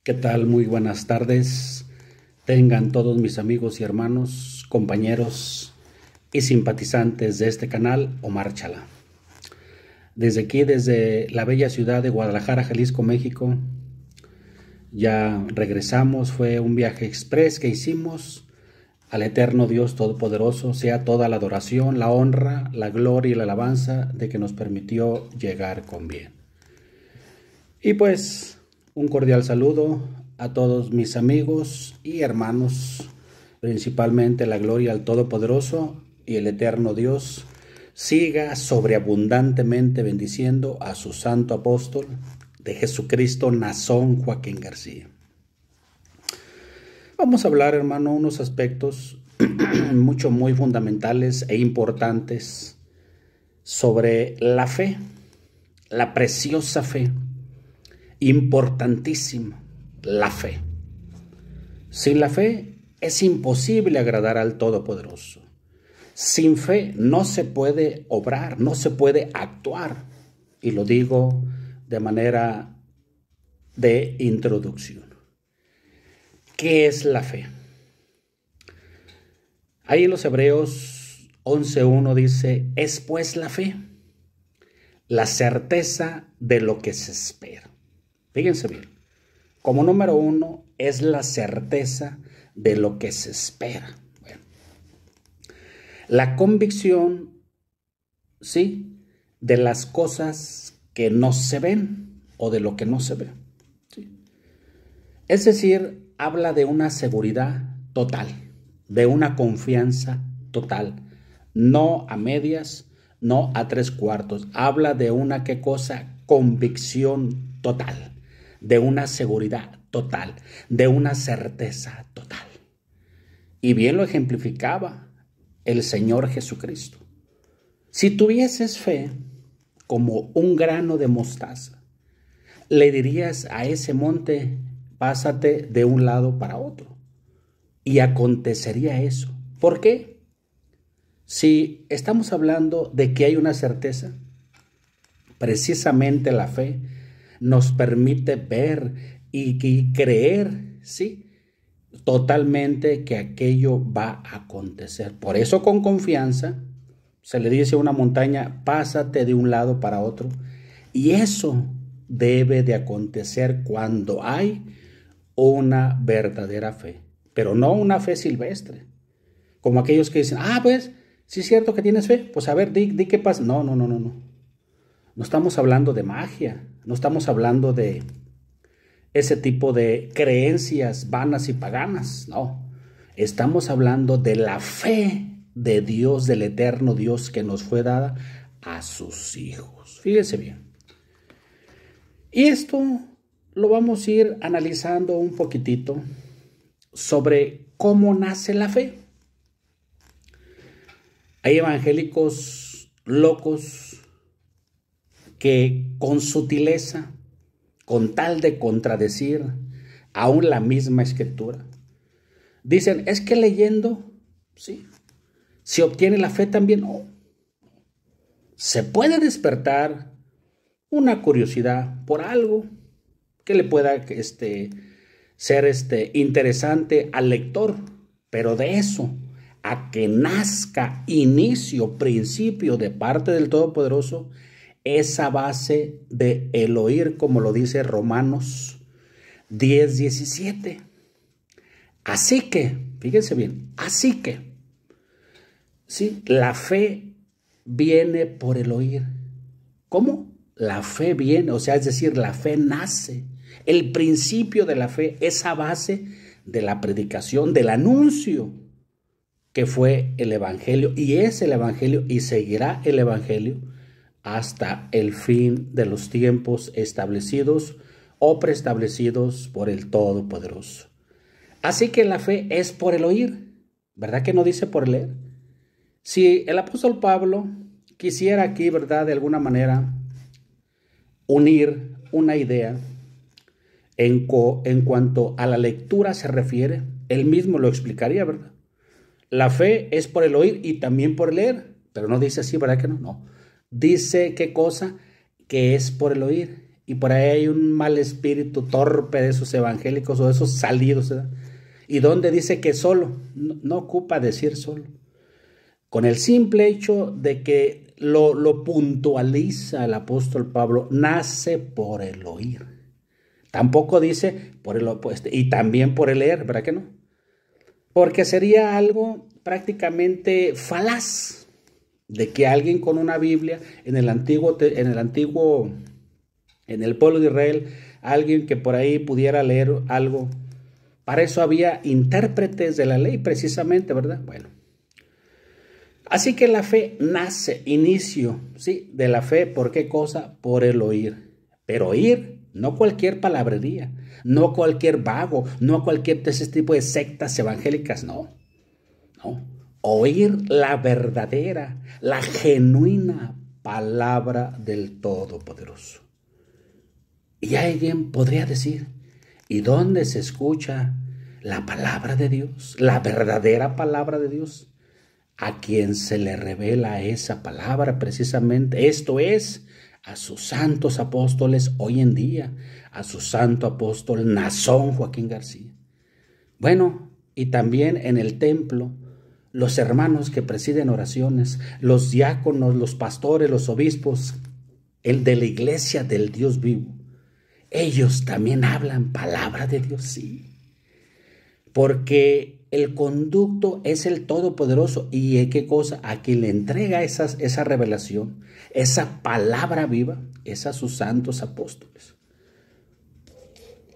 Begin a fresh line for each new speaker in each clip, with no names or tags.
¿Qué tal? Muy buenas tardes. Tengan todos mis amigos y hermanos, compañeros y simpatizantes de este canal, Omar Chala. Desde aquí, desde la bella ciudad de Guadalajara, Jalisco, México, ya regresamos. Fue un viaje express que hicimos. Al eterno Dios Todopoderoso sea toda la adoración, la honra, la gloria y la alabanza de que nos permitió llegar con bien. Y pues, un cordial saludo a todos mis amigos y hermanos, principalmente la gloria al Todopoderoso y el eterno Dios siga sobreabundantemente bendiciendo a su santo apóstol de Jesucristo, Nazón Joaquín García. Vamos a hablar, hermano, unos aspectos muy fundamentales e importantes sobre la fe, la preciosa fe, importantísima, la fe. Sin la fe es imposible agradar al Todopoderoso. Sin fe no se puede obrar, no se puede actuar. Y lo digo de manera de introducción. ¿Qué es la fe? Ahí en los Hebreos 11:1 dice, es pues la fe, la certeza de lo que se espera. Fíjense bien, como número uno es la certeza de lo que se espera. Bueno, la convicción, sí, de las cosas que no se ven o de lo que no se ve. ¿Sí? Es decir, habla de una seguridad total, de una confianza total, no a medias, no a tres cuartos. Habla de una, ¿qué cosa? Convicción total, de una seguridad total, de una certeza total. Y bien lo ejemplificaba el Señor Jesucristo. Si tuvieses fe como un grano de mostaza, le dirías a ese monte, pásate de un lado para otro. Y acontecería eso. ¿Por qué? Si estamos hablando de que hay una certeza, precisamente la fe nos permite ver y creer, ¿sí? Totalmente que aquello va a acontecer. Por eso con confianza se le dice a una montaña, pásate de un lado para otro. Y eso debe de acontecer cuando hay una verdadera fe, pero no una fe silvestre, como aquellos que dicen, pues, sí es cierto que tienes fe, pues a ver, di qué pasa. No. No estamos hablando de magia, no estamos hablando de ese tipo de creencias vanas y paganas, no. Estamos hablando de la fe de Dios, del eterno Dios que nos fue dada a sus hijos. Fíjense bien. Y esto lo vamos a ir analizando un poquitito sobre cómo nace la fe. Hay evangélicos locos que con sutileza, con tal de contradecir aún la misma escritura, dicen, es que leyendo, sí, se obtiene la fe también. No. Se puede despertar una curiosidad por algo que le pueda ser interesante al lector, pero de eso a que nazca inicio, principio de parte del Todopoderoso, esa base de el oír, como lo dice Romanos 10:17. Así que, fíjense bien, así que, sí, la fe viene por el oír. ¿Cómo? La fe viene, o sea, es decir, la fe nace. El principio de la fe, esa base de la predicación, del anuncio, que fue el Evangelio, y es el Evangelio, y seguirá el Evangelio hasta el fin de los tiempos establecidos o preestablecidos por el Todopoderoso. Así que la fe es por el oír, ¿verdad que no dice por leer? Si el apóstol Pablo quisiera aquí, ¿verdad?, de alguna manera unir una idea en cuanto a la lectura se refiere, él mismo lo explicaría, ¿verdad? La fe es por el oír y también por leer, pero no dice así, ¿verdad que no? No. Dice, ¿qué cosa? Que es por el oír. y por ahí hay un mal espíritu torpe de esos evangélicos o de esos salidos, ¿verdad? Y donde dice que solo, no ocupa decir solo. Con el simple hecho de que lo puntualiza el apóstol Pablo, nace por el oír. Tampoco dice por el opuesto, y también por el leer, ¿verdad que no? Porque sería algo prácticamente falaz de que alguien con una Biblia en el pueblo de Israel, alguien que por ahí pudiera leer algo. Para eso había intérpretes de la ley precisamente, ¿verdad? Bueno. Así que la fe nace, inicio, ¿sí? De la fe, ¿por qué cosa? Por el oír. Pero oír, no cualquier palabrería, no cualquier vago, no cualquier de ese tipo de sectas evangélicas, no. Oír la verdadera, la genuina palabra del Todopoderoso. Y alguien podría decir, ¿y dónde se escucha la palabra de Dios? La verdadera palabra de Dios. A quien se le revela esa palabra precisamente, esto es, a sus santos apóstoles hoy en día, a su santo apóstol Nazón Joaquín García. Bueno, y también en el templo, los hermanos que presiden oraciones, los diáconos, los pastores, los obispos, el de la iglesia del Dios vivo, ellos también hablan palabra de Dios, sí. Porque el conducto es el Todopoderoso. ¿Y qué cosa? A quien le entrega esa revelación, esa palabra viva, es a sus santos apóstoles.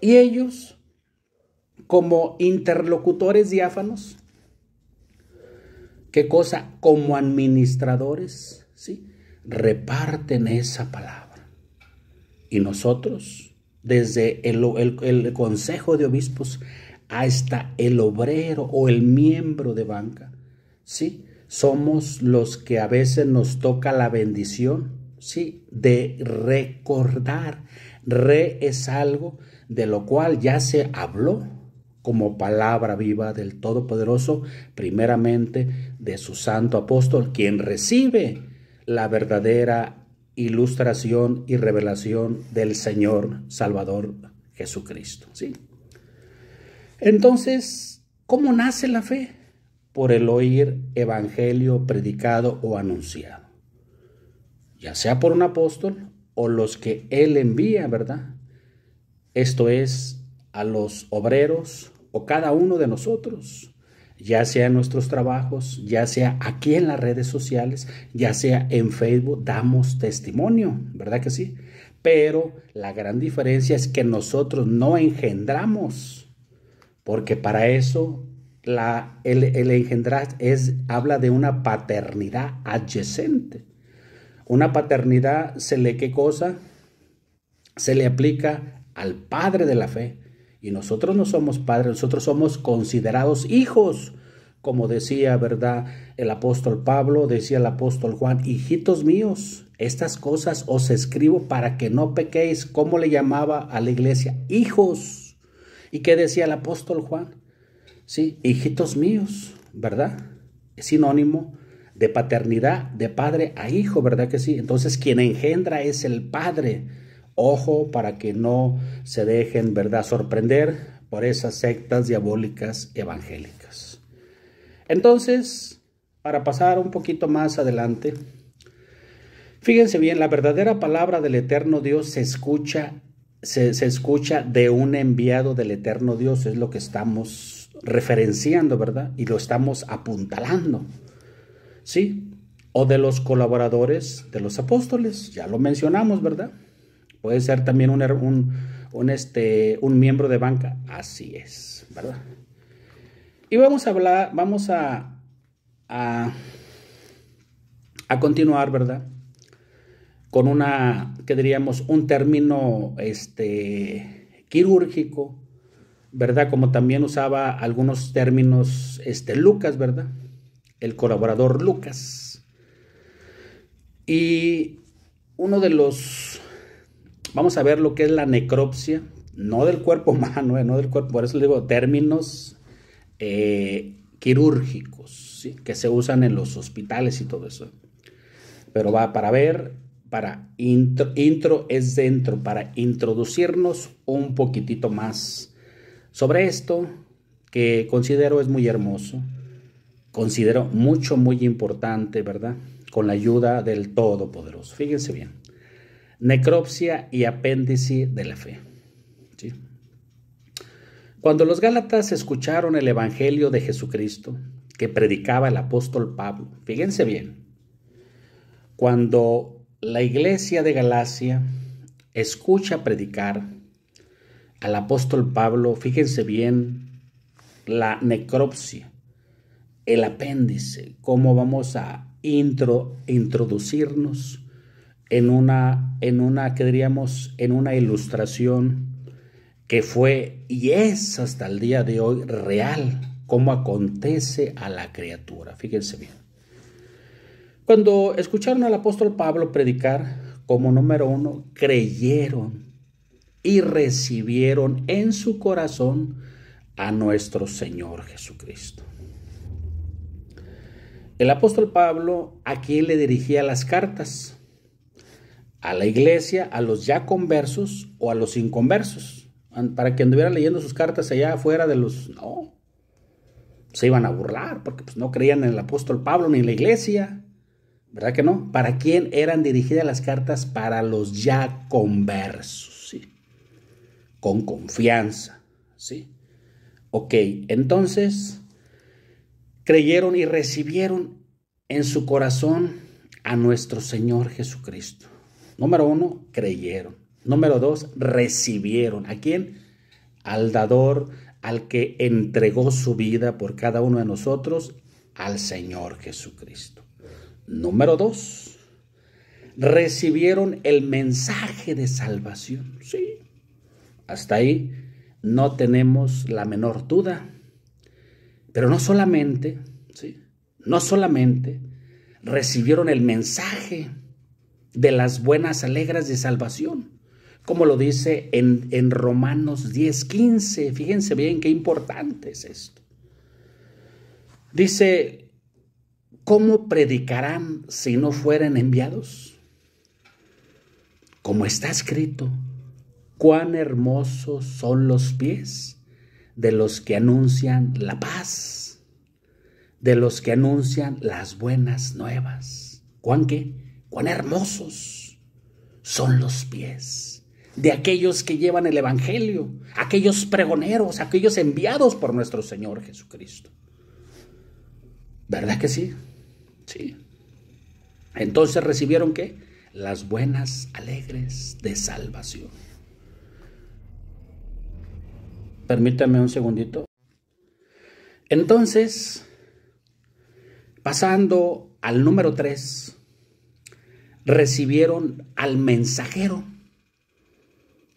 Y ellos, como interlocutores diáfanos, ¿qué cosa? Como administradores, ¿sí? Reparten esa palabra. Y nosotros, desde el Consejo de Obispos, hasta el obrero o el miembro de banca, ¿sí? Somos los que a veces nos toca la bendición, ¿sí? De recordar. Es algo de lo cual ya se habló como palabra viva del Todopoderoso, primeramente de su santo apóstol, quien recibe la verdadera ilustración y revelación del Señor Salvador Jesucristo, ¿sí? Entonces, ¿cómo nace la fe? Por el oír evangelio predicado o anunciado, ya sea por un apóstol o los que él envía, ¿verdad? Esto es, a los obreros o cada uno de nosotros, ya sea en nuestros trabajos, ya sea aquí en las redes sociales, ya sea en Facebook, damos testimonio, ¿verdad que sí? Pero la gran diferencia es que nosotros no engendramos. Porque para eso el engendrar habla de una paternidad adyacente. Una paternidad ¿qué cosa? Se le aplica al padre de la fe. Y nosotros no somos padres, nosotros somos considerados hijos. Como decía, ¿verdad? El apóstol Pablo, decía el apóstol Juan, hijitos míos, estas cosas os escribo para que no pequéis. ¿Cómo le llamaba a la iglesia? Hijos. ¿Y qué decía el apóstol Juan? Sí, hijitos míos, ¿verdad? Es sinónimo de paternidad, de padre a hijo, ¿verdad que sí? Entonces, quien engendra es el padre. Ojo para que no se dejen, ¿verdad?, sorprender por esas sectas diabólicas evangélicas. Entonces, para pasar un poquito más adelante, fíjense bien, la verdadera palabra del eterno Dios se escucha de un enviado del eterno Dios, es lo que estamos referenciando, ¿verdad? Y lo estamos apuntalando, ¿sí? O de los colaboradores de los apóstoles, ya lo mencionamos, ¿verdad? Puede ser también un miembro de banca, así es, ¿verdad? Y vamos a continuar, ¿verdad? Con ¿qué diríamos? Un término quirúrgico, ¿verdad? Como también usaba algunos términos Lucas, ¿verdad? El colaborador Lucas. Y vamos a ver lo que es la necropsia, no del cuerpo humano, no del cuerpo, por eso le digo términos quirúrgicos, ¿sí? Que se usan en los hospitales y todo eso. Pero para ver para intro es dentro, para introducirnos un poquitito más sobre esto que considero es muy hermoso, considero muy importante, ¿verdad? Con la ayuda del Todopoderoso. Fíjense bien, necropsia y apéndice de la fe, ¿sí? Cuando los Gálatas escucharon el evangelio de Jesucristo que predicaba el apóstol Pablo, fíjense bien, cuando la iglesia de Galacia escucha predicar al apóstol Pablo, fíjense bien, la necropsia, el apéndice, cómo vamos a introducirnos en una, ¿qué diríamos? En una ilustración que fue y es hasta el día de hoy real, cómo acontece a la criatura. Fíjense bien. Cuando escucharon al apóstol Pablo predicar, como número uno, creyeron y recibieron en su corazón a nuestro Señor Jesucristo. El apóstol Pablo, ¿a quién le dirigía las cartas? ¿A la iglesia, a los ya conversos o a los inconversos? Para que anduvieran leyendo sus cartas allá afuera de los... No, se iban a burlar porque pues, no creían en el apóstol Pablo ni en la iglesia. ¿Verdad que no? ¿Para quién eran dirigidas las cartas? Para los ya conversos, ¿sí? Con confianza, ¿sí? Ok, entonces creyeron y recibieron en su corazón a nuestro Señor Jesucristo. Número uno, creyeron. Número dos, recibieron. ¿A quién? Al dador, al que entregó su vida por cada uno de nosotros, al Señor Jesucristo. Número dos, recibieron el mensaje de salvación. Sí, hasta ahí no tenemos la menor duda. Pero no solamente, ¿sí? No solamente recibieron el mensaje de las buenas alegres de salvación, como lo dice en Romanos 10:15. Fíjense bien qué importante es esto. Dice, ¿cómo predicarán si no fueren enviados? Como está escrito, cuán hermosos son los pies de los que anuncian la paz, de los que anuncian las buenas nuevas. ¿Cuán qué? Cuán hermosos son los pies de aquellos que llevan el evangelio, aquellos pregoneros, aquellos enviados por nuestro Señor Jesucristo. ¿Verdad que sí? Sí. Entonces recibieron ¿qué? Las buenas alegres de salvación. Permítame un segundito. Entonces, pasando al número 3, recibieron al mensajero.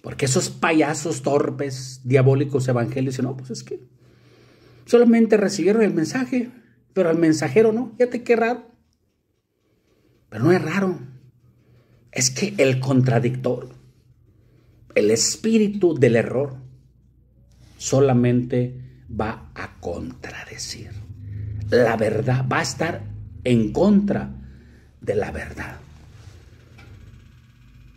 Porque esos payasos torpes, diabólicos evangelios, no, pues es que solamente recibieron el mensaje, pero al mensajero no. Fíjate qué raro. Pero no es raro. Es que el contradictor, el espíritu del error, solamente va a contradecir. La verdad va a estar en contra de la verdad.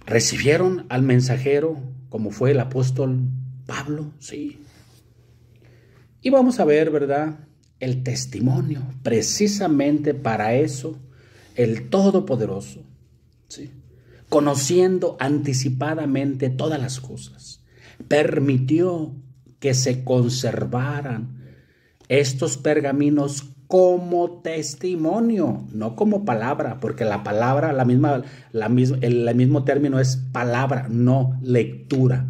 ¿Recibieron al mensajero como fue el apóstol Pablo? Sí. Y vamos a ver, ¿verdad? El testimonio. Precisamente para eso, el Todopoderoso, ¿sí? Conociendo anticipadamente todas las cosas, permitió que se conservaran estos pergaminos como testimonio, no como palabra, porque la palabra, el mismo término es palabra, no lectura.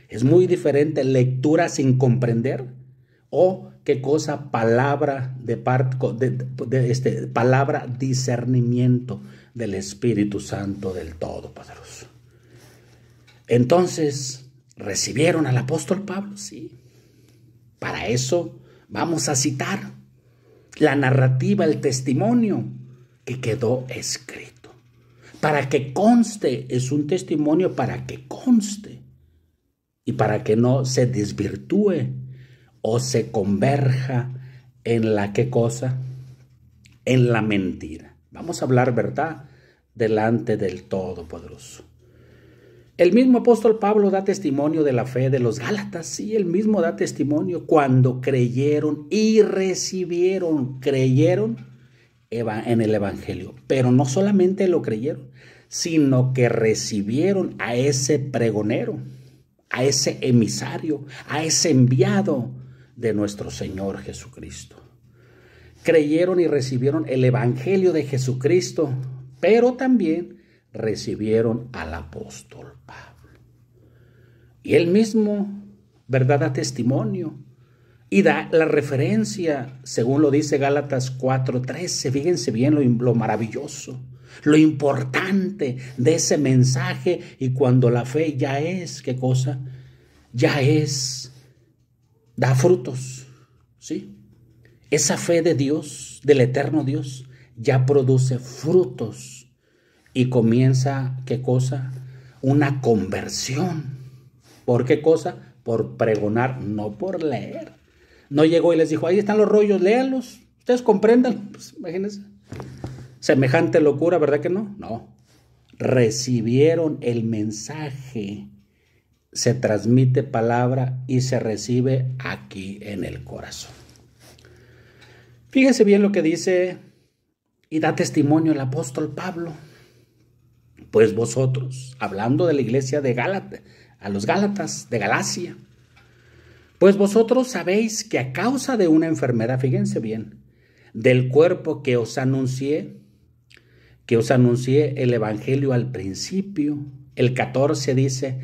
Es muy diferente lectura sin comprender o qué cosa palabra palabra discernimiento del Espíritu Santo del Todopoderoso. Entonces, ¿recibieron al apóstol Pablo? Sí. Para eso vamos a citar la narrativa, el testimonio que quedó escrito. Para que conste, es un testimonio para que conste y para que no se desvirtúe o se converja en la ¿qué cosa? En la mentira. Vamos a hablar, ¿verdad? delante del Todopoderoso. El mismo apóstol Pablo da testimonio de la fe de los Gálatas, sí, él mismo da testimonio cuando creyeron y recibieron, en el Evangelio, pero no solamente lo creyeron, sino que recibieron a ese pregonero, a ese emisario, a ese enviado de nuestro Señor Jesucristo. Creyeron y recibieron el Evangelio de Jesucristo, pero también recibieron al apóstol Pablo. Y él mismo, ¿verdad?, da testimonio y da la referencia, según lo dice Gálatas 4:13. Fíjense bien lo maravilloso, lo importante de ese mensaje. Y cuando la fe ya es, ¿qué cosa? Da frutos, ¿sí? Esa fe de Dios, del eterno Dios, ya produce frutos y comienza, ¿qué cosa? Una conversión. ¿Por qué cosa? Por pregonar, no por leer. No llegó y les dijo, ahí están los rollos, léanlos, ustedes comprendan. Pues imagínense, semejante locura, ¿verdad que no? No, recibieron el mensaje, se transmite palabra y se recibe aquí en el corazón. Fíjense bien lo que dice y da testimonio el apóstol Pablo. Pues vosotros, hablando de la iglesia de Gálatas, a los Gálatas de Galacia, pues vosotros sabéis que a causa de una enfermedad, fíjense bien, del cuerpo que os anuncié el evangelio al principio, el 14 dice,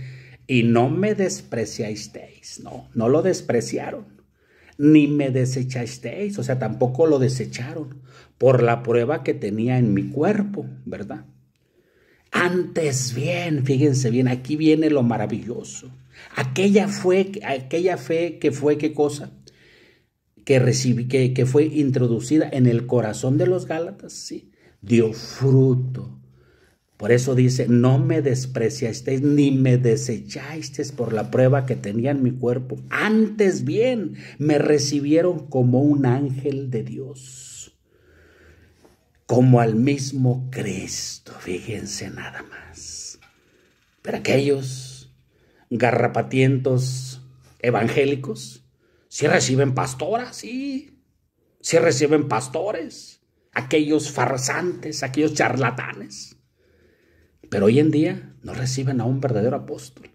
y no me despreciasteis, no lo despreciaron, ni me desechasteis, o sea, tampoco lo desecharon por la prueba que tenía en mi cuerpo, ¿verdad? Antes bien, fíjense bien, aquí viene lo maravilloso. Aquella fe que fue, ¿qué cosa? Que fue introducida en el corazón de los Gálatas, sí, dio fruto. Por eso dice, no me despreciasteis ni me desechasteis por la prueba que tenía en mi cuerpo. Antes bien, me recibieron como un ángel de Dios, como al mismo Cristo. Fíjense nada más. Pero aquellos garrapatientos evangélicos sí reciben pastoras, sí reciben pastores. Aquellos farsantes, aquellos charlatanes. Pero hoy en día no reciben a un verdadero apóstol.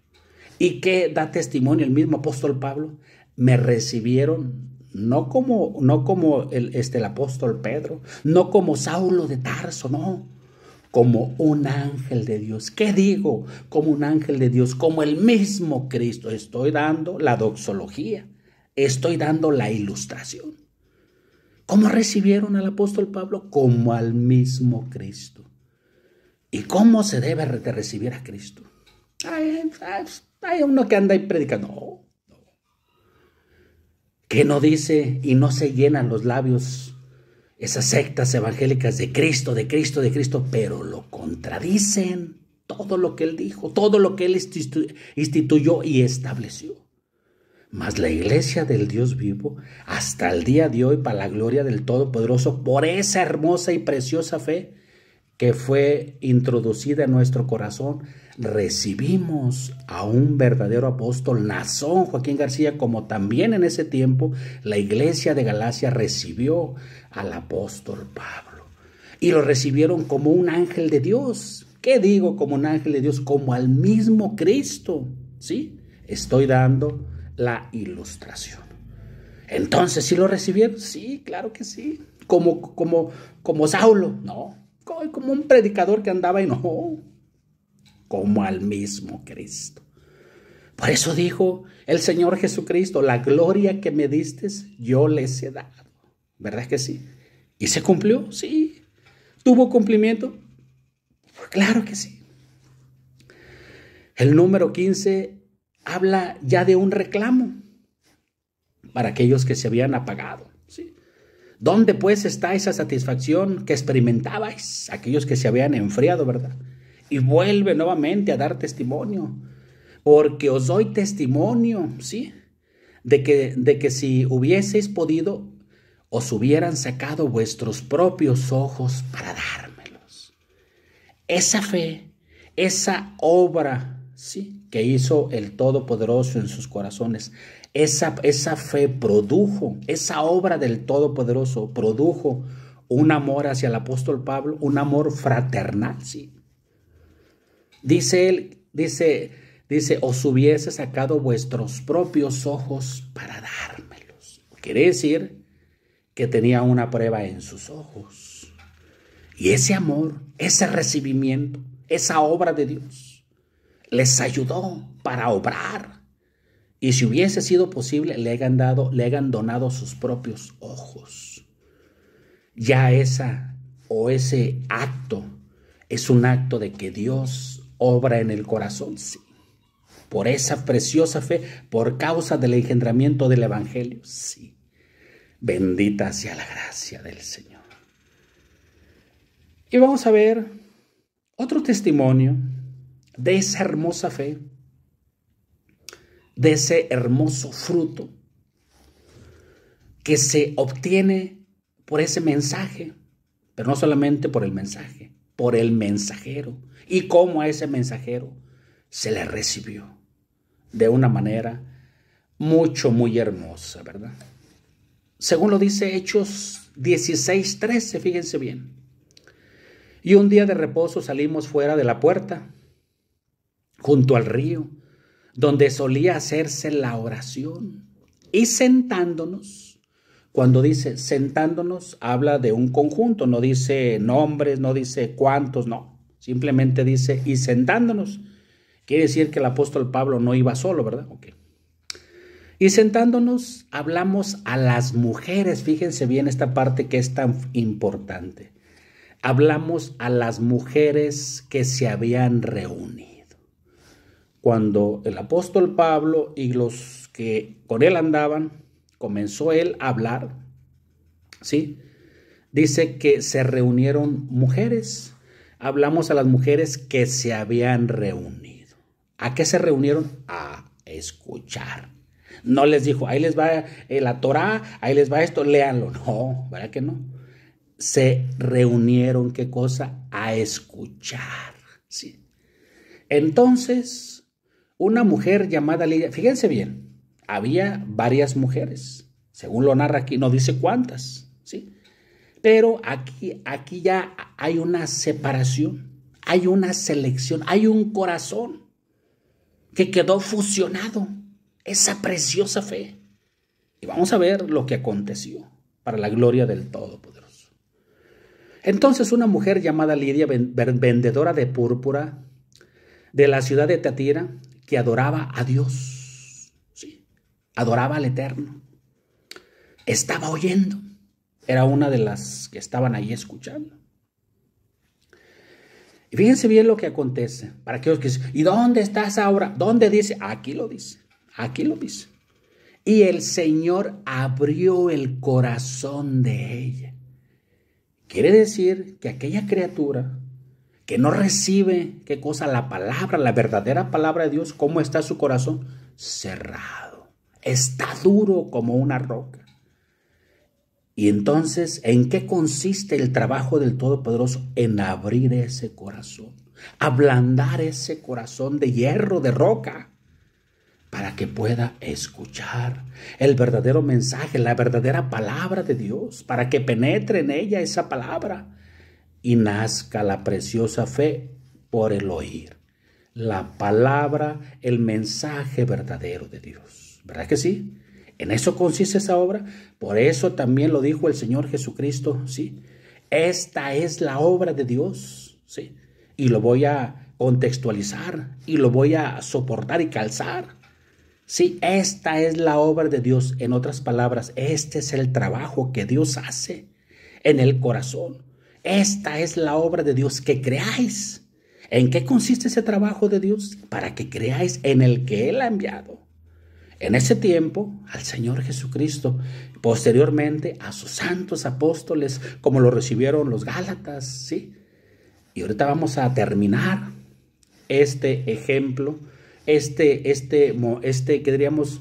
¿Y qué da testimonio el mismo apóstol Pablo? Me recibieron no como el apóstol Pedro, no como Saulo de Tarso, no, como un ángel de Dios. ¿Qué digo? Como un ángel de Dios, como el mismo Cristo. Estoy dando la doxología, estoy dando la ilustración. ¿Cómo recibieron al apóstol Pablo? Como al mismo Cristo. ¿Y cómo se debe de recibir a Cristo? Hay uno que anda ahí predicando. No. Que no dice y no se llenan los labios esas sectas evangélicas de Cristo, de Cristo, de Cristo, pero lo contradicen todo lo que él dijo, todo lo que él instituyó y estableció. Mas la iglesia del Dios vivo, hasta el día de hoy, para la gloria del Todopoderoso, por esa hermosa y preciosa fe que fue introducida en nuestro corazón, recibimos a un verdadero apóstol, Nazón Joaquín García, como también en ese tiempo la iglesia de Galacia recibió al apóstol Pablo. Y lo recibieron como un ángel de Dios. ¿Qué digo como un ángel de Dios? Como al mismo Cristo, ¿sí? Estoy dando la ilustración. Entonces, ¿sí lo recibieron? Sí, claro que sí. Como Saulo, no. Como un predicador que andaba y no, como al mismo Cristo. Por eso dijo el Señor Jesucristo, la gloria que me diste, yo les he dado. ¿Verdad que sí? ¿Y se cumplió? Sí. ¿Tuvo cumplimiento? Claro que sí. El número 15 habla ya de un reclamo para aquellos que se habían apagado, ¿sí? ¿Dónde pues está esa satisfacción que experimentabais? Aquellos que se habían enfriado, ¿verdad? Y vuelve nuevamente a dar testimonio, porque os doy testimonio, ¿sí? De que si hubieseis podido, os hubieran sacado vuestros propios ojos para dármelos. Esa fe, esa obra, ¿sí?, que hizo el Todopoderoso en sus corazones, esa fe produjo, esa obra del Todopoderoso produjo un amor hacia el apóstol Pablo, un amor fraternal, ¿sí? Dice él, dice, os hubiese sacado vuestros propios ojos para dármelos. Quiere decir que tenía una prueba en sus ojos. Y ese amor, ese recibimiento, esa obra de Dios, les ayudó para obrar. Y si hubiese sido posible, le hayan donado sus propios ojos. Ya ese acto es un acto de que Dios obra en el corazón, sí. Por esa preciosa fe, por causa del engendramiento del Evangelio, sí. Bendita sea la gracia del Señor. Y vamos a ver otro testimonio de esa hermosa fe, de ese hermoso fruto que se obtiene por ese mensaje, pero no solamente por el mensaje, por el mensajero, y cómo a ese mensajero se le recibió de una manera muy hermosa, ¿verdad? Según lo dice Hechos 16:13, fíjense bien. Y un día de reposo salimos fuera de la puerta, junto al río, donde solía hacerse la oración, y sentándonos. Cuando dice sentándonos, habla de un conjunto, no dice nombres, no dice cuántos, no. Simplemente dice y sentándonos. Quiere decir que el apóstol Pablo no iba solo, ¿verdad? Ok. Y sentándonos, hablamos a las mujeres. Fíjense bien esta parte que es tan importante. Hablamos a las mujeres que se habían reunido. Cuando el apóstol Pablo y los que con él andaban, comenzó él a hablar, ¿sí? Dice que se reunieron mujeres. Hablamos a las mujeres que se habían reunido. ¿A qué se reunieron? A escuchar. No les dijo, ahí les va la Torá, ahí les va esto, léanlo. No, ¿verdad que no? Se reunieron, ¿qué cosa? A escuchar, ¿sí? Entonces, una mujer llamada Lidia, fíjense bien, había varias mujeres, según lo narra aquí, no dice cuántas, ¿sí? Pero aquí ya hay una separación, hay una selección, hay un corazón que quedó fusionado, esa preciosa fe. Y vamos a ver lo que aconteció para la gloria del Todopoderoso. Entonces una mujer llamada Lidia, vendedora de púrpura de la ciudad de Tiatira, que adoraba a Dios, ¿sí? Adoraba al Eterno, estaba oyendo. Era una de las que estaban ahí escuchando. Y fíjense bien lo que acontece. Para aquellos que dicen, ¿y dónde está esa obra? ¿Dónde dice? Aquí lo dice. Aquí lo dice. Y el Señor abrió el corazón de ella. Quiere decir que aquella criatura que no recibe, ¿qué cosa? La palabra, la verdadera palabra de Dios, ¿cómo está su corazón? Cerrado. Está duro como una roca. Y entonces, ¿en qué consiste el trabajo del Todopoderoso? En abrir ese corazón, ablandar ese corazón de hierro, de roca, para que pueda escuchar el verdadero mensaje, la verdadera palabra de Dios, para que penetre en ella esa palabra y nazca la preciosa fe por el oír. La palabra, el mensaje verdadero de Dios. ¿Verdad que sí? En eso consiste esa obra. Por eso también lo dijo el Señor Jesucristo, ¿sí? Esta es la obra de Dios, ¿sí? Y lo voy a contextualizar y lo voy a soportar y calzar. Sí, esta es la obra de Dios. En otras palabras, este es el trabajo que Dios hace en el corazón. Esta es la obra de Dios, que creáis. ¿En qué consiste ese trabajo de Dios? Para que creáis en el que Él ha enviado. En ese tiempo, al Señor Jesucristo, posteriormente a sus santos apóstoles, como lo recibieron los Gálatas, ¿sí? Y ahorita vamos a terminar este ejemplo, ¿qué diríamos?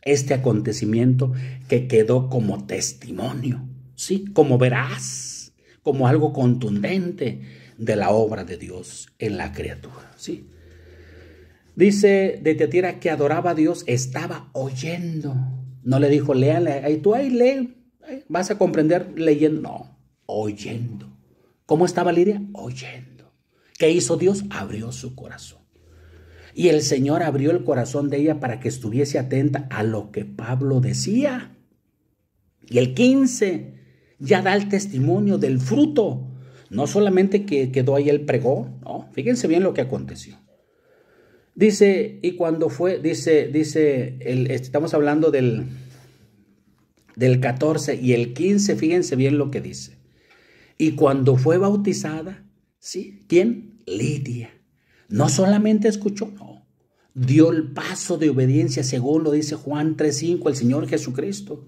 Este acontecimiento que quedó como testimonio, ¿sí? Como veraz, como algo contundente de la obra de Dios en la criatura. ¿Sí? Dice de Tiatira que adoraba a Dios, estaba oyendo. No le dijo, léale, ahí tú ahí lee, vas a comprender leyendo. No, oyendo. ¿Cómo estaba Lidia? Oyendo. ¿Qué hizo Dios? Abrió su corazón. Y el Señor abrió el corazón de ella para que estuviese atenta a lo que Pablo decía. Y el 15 ya da el testimonio del fruto. No solamente que quedó ahí el pregón, no, fíjense bien lo que aconteció. Dice, y cuando fue, estamos hablando del 14 y el 15, fíjense bien lo que dice. Y cuando fue bautizada, ¿sí? ¿Quién? Lidia. No solamente escuchó, no. Dio el paso de obediencia, según lo dice Juan 3:5, el Señor Jesucristo.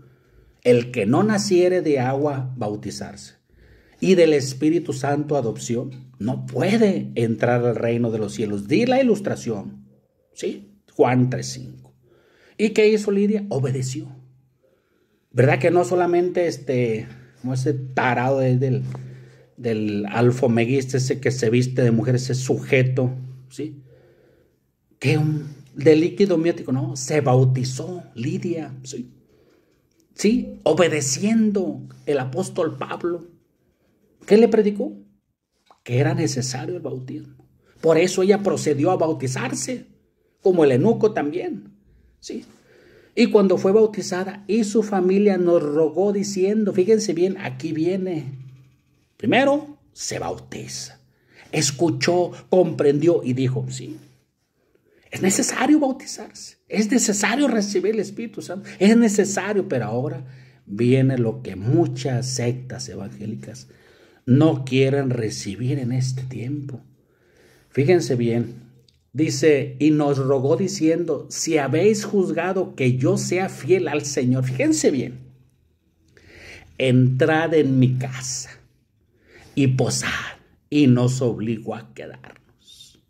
El que no naciere de agua, bautizarse, y del Espíritu Santo, adopción, no puede entrar al reino de los cielos. Di la ilustración, ¿sí? Juan 3:5. ¿Y qué hizo Lidia? Obedeció. ¿Verdad que no solamente como ese tarado del alfomeguista, ese que se viste de mujer, ese sujeto, ¿sí? De líquido miótico, no, se bautizó Lidia, ¿sí? Sí, obedeciendo el apóstol Pablo. ¿Qué le predicó? Que era necesario el bautismo. Por eso ella procedió a bautizarse, como el eunuco también, ¿sí? Y cuando fue bautizada y su familia nos rogó diciendo, fíjense bien, aquí viene. Primero, se bautiza. Escuchó, comprendió y dijo, sí, es necesario bautizarse. Es necesario recibir el Espíritu Santo. Es necesario, pero ahora viene lo que muchas sectas evangélicas no quieren recibir en este tiempo. Fíjense bien, dice, y nos rogó diciendo, si habéis juzgado que yo sea fiel al Señor, fíjense bien, entrad en mi casa y posad, y nos obligó a quedarnos.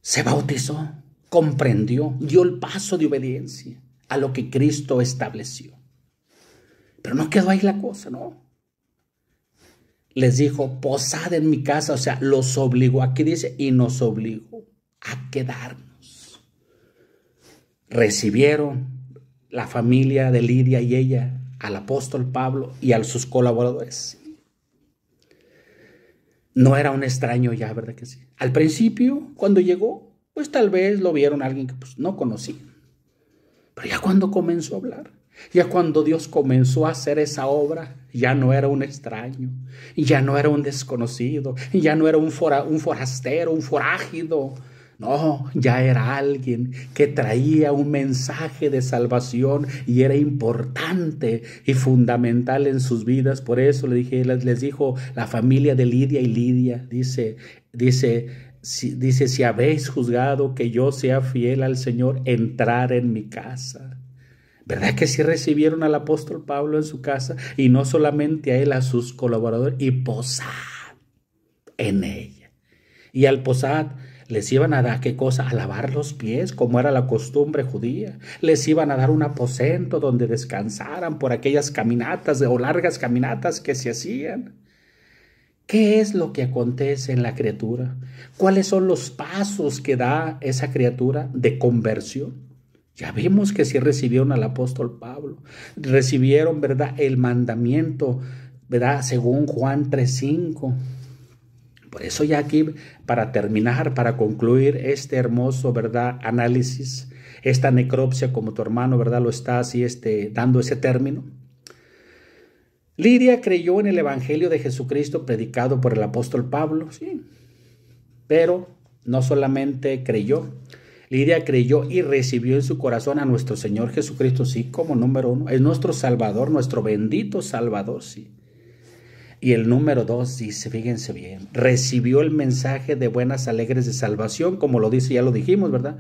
Se bautizó, comprendió, dio el paso de obediencia a lo que Cristo estableció. Pero no quedó ahí la cosa, ¿no? Les dijo, posad en mi casa, o sea, los obligó, aquí dice, y nos obligó a quedarnos. Recibieron la familia de Lidia y ella al apóstol Pablo y a sus colaboradores. No era un extraño ya, ¿verdad que sí? Al principio, cuando llegó, pues tal vez lo vieron a alguien que pues, no conocía. Pero ya cuando comenzó a hablar, ya cuando Dios comenzó a hacer esa obra, ya no era un extraño, ya no era un desconocido, ya no era un forastero, un forágido. No, ya era alguien que traía un mensaje de salvación y era importante y fundamental en sus vidas. Por eso les dijo la familia de Lidia y Lidia, dice, si habéis juzgado que yo sea fiel al Señor, entrar en mi casa. ¿Verdad que sí recibieron al apóstol Pablo en su casa? Y no solamente a él, a sus colaboradores, y posad en ella. Y al posad les iban a dar, ¿qué cosa? A lavar los pies, como era la costumbre judía. Les iban a dar un aposento donde descansaran por aquellas caminatas o largas caminatas que se hacían. ¿Qué es lo que acontece en la criatura? ¿Cuáles son los pasos que da esa criatura de conversión? Ya vimos que sí recibieron al apóstol Pablo, recibieron, ¿verdad?, el mandamiento, ¿verdad?, según Juan 3:5. Por eso ya aquí, para terminar, para concluir este hermoso, ¿verdad?, análisis, esta necropsia, como tu hermano, ¿verdad?, lo está así dando ese término. Lidia creyó en el evangelio de Jesucristo predicado por el apóstol Pablo, sí, pero no solamente creyó, Lidia creyó y recibió en su corazón a nuestro Señor Jesucristo, sí, como número 1. Es nuestro Salvador, nuestro bendito Salvador, sí. Y el número 2 dice, fíjense bien, recibió el mensaje de buenas alegres de salvación, como lo dice, ya lo dijimos, ¿verdad?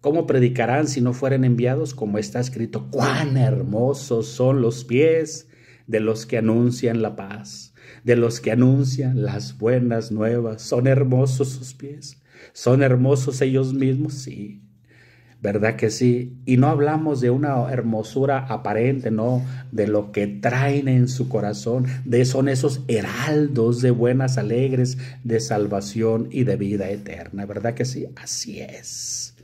¿Cómo predicarán si no fueren enviados? Como está escrito, cuán hermosos son los pies de los que anuncian la paz, de los que anuncian las buenas nuevas. Son hermosos sus pies. ¿Son hermosos ellos mismos? Sí. ¿verdad que sí? Y no hablamos de una hermosura aparente, no, de lo que traen en su corazón, son esos heraldos de buenas alegres, de salvación y de vida eterna, ¿verdad que sí? Así es.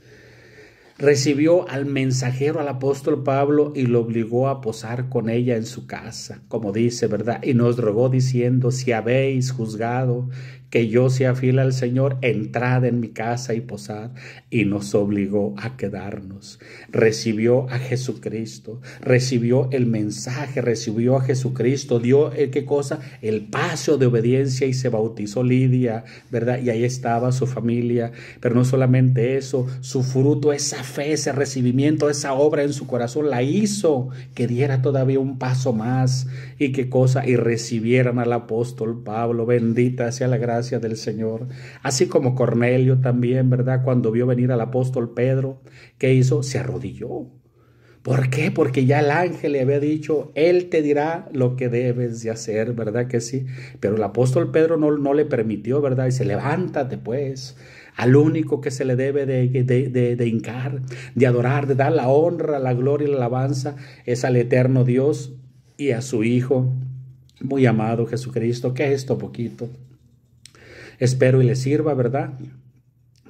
Recibió al mensajero, al apóstol Pablo, y lo obligó a posar con ella en su casa, como dice, ¿verdad? Y nos rogó diciendo: si habéis juzgado que yo sea fiel al Señor, entrad en mi casa y posad. Y nos obligó a quedarnos. Recibió a Jesucristo, recibió el mensaje, recibió a Jesucristo, dio, ¿qué cosa? El paso de obediencia, y se bautizó Lidia, ¿verdad? Y ahí estaba su familia. Pero no solamente eso, su fruto, esa fe, ese recibimiento, esa obra en su corazón la hizo que diera todavía un paso más. ¿Y qué cosa? Y recibieran al apóstol Pablo. Bendita sea la gracia del Señor. Así como Cornelio también, ¿verdad? Cuando vio venir al apóstol Pedro, ¿qué hizo? Se arrodilló. ¿Por qué? Porque ya el ángel le había dicho: él te dirá lo que debes de hacer, ¿verdad que sí? Pero el apóstol Pedro no le permitió, ¿verdad? Dice: levántate pues, al único que se le debe de hincar, de adorar, de dar la honra, la gloria y la alabanza, es al eterno Dios y a su Hijo muy amado Jesucristo. ¿Qué es esto poquito? Espero y le sirva, ¿verdad?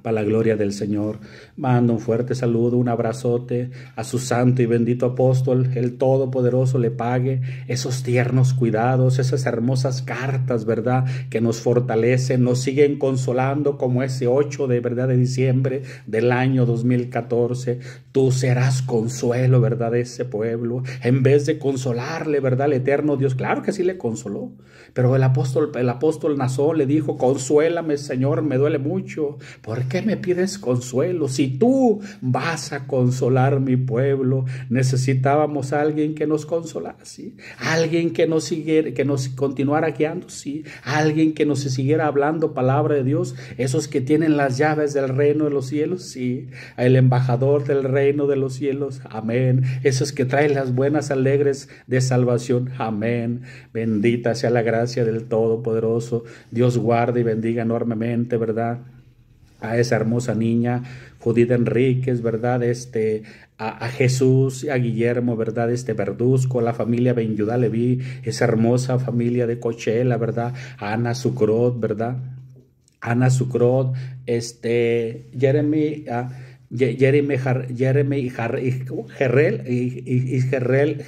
Para la gloria del Señor. Mando un fuerte saludo, un abrazote a su santo y bendito apóstol. El Todopoderoso le pague esos tiernos cuidados, esas hermosas cartas, ¿verdad? Que nos fortalecen, nos siguen consolando, como ese 8 de diciembre del año 2014. Tú serás consuelo, ¿verdad? De ese pueblo. En vez de consolarle, ¿verdad? El eterno Dios, claro que sí le consoló. Pero el apóstol Nazón le dijo: consuélame, Señor, me duele mucho. ¿Por qué me pides consuelo? Si tú vas a consolar mi pueblo. Necesitábamos a alguien que nos consolase, alguien que nos siguiera, que nos continuara guiando, sí, alguien que nos siguiera hablando palabra de Dios, esos que tienen las llaves del reino de los cielos, sí, el embajador del reino de los cielos, amén, esos que traen las buenas alegres de salvación, amén. Bendita sea la gracia del Todopoderoso. Dios guarde y bendiga enormemente, ¿verdad?, a esa hermosa niña Judith Enríquez, ¿verdad? A Jesús, a Guillermo, ¿verdad? Verduzco, la familia Benyudá Leví, esa hermosa familia de Coachella, ¿verdad? A Ana Sucrot, ¿verdad? Ana Sucrot, Jeremy,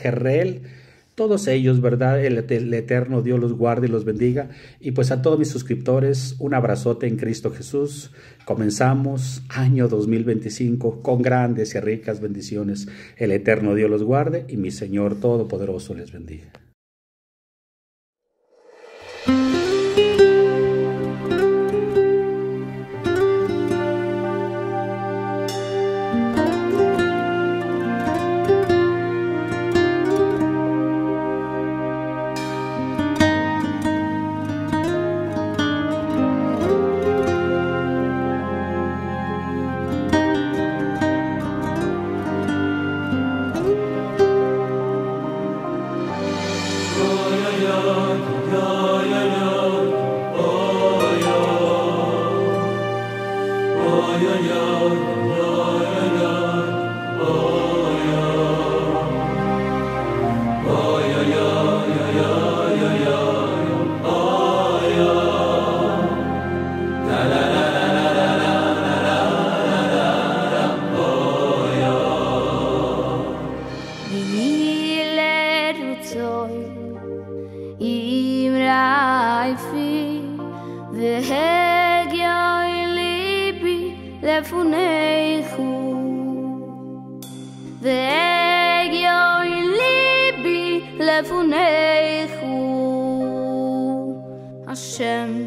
Jerrel, todos ellos, ¿verdad? El eterno Dios los guarde y los bendiga. Y pues a todos mis suscriptores, un abrazote en Cristo Jesús. Comenzamos año 2025 con grandes y ricas bendiciones. El eterno Dios los guarde y mi Señor Todopoderoso les bendiga.
Hashem,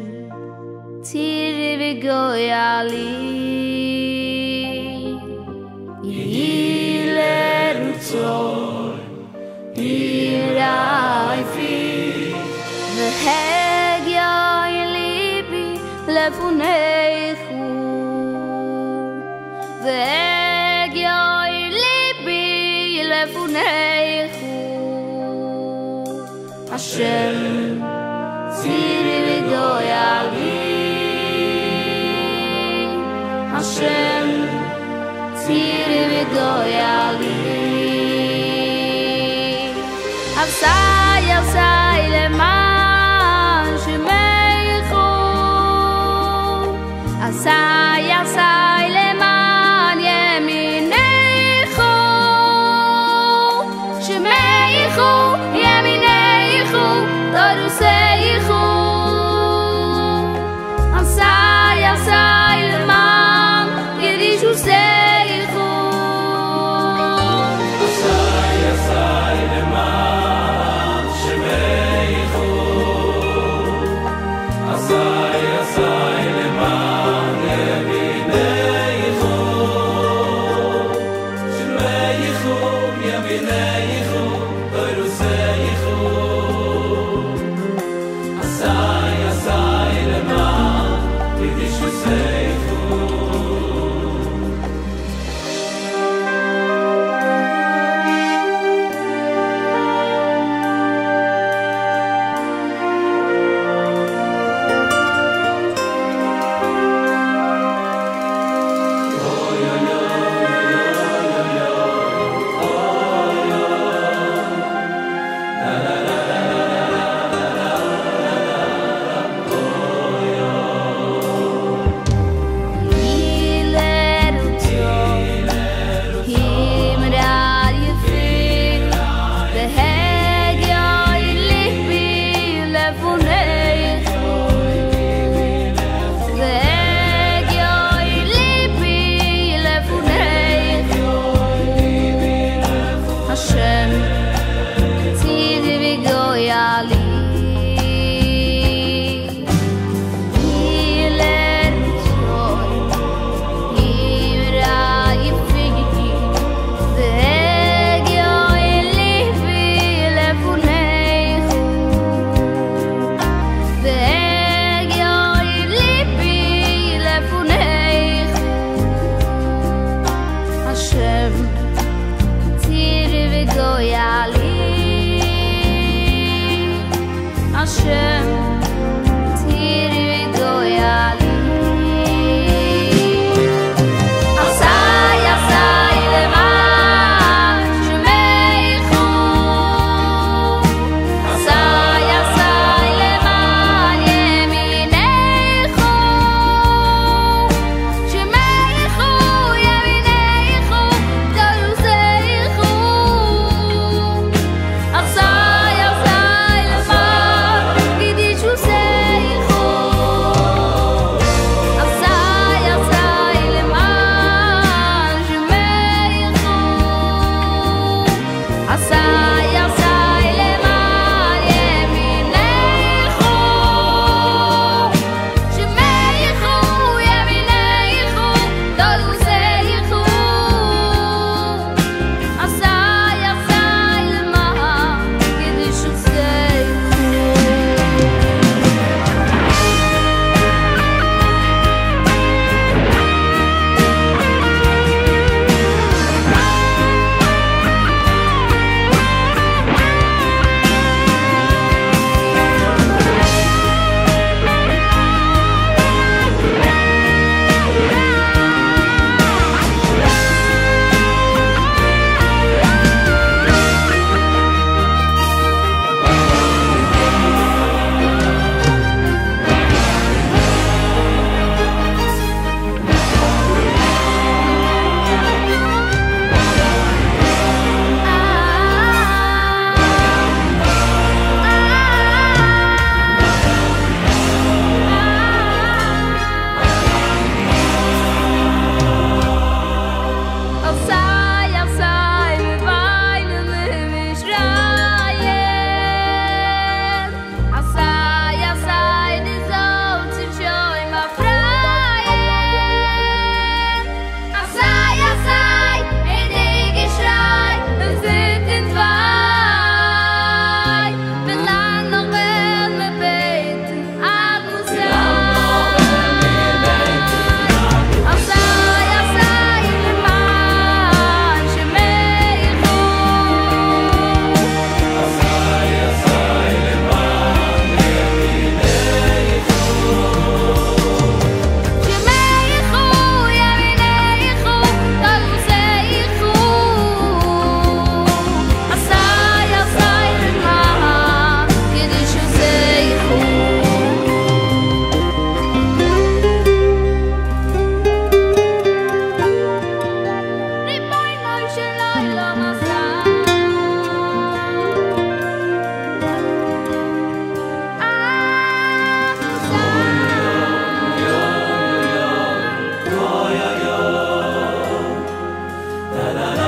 ra, ra,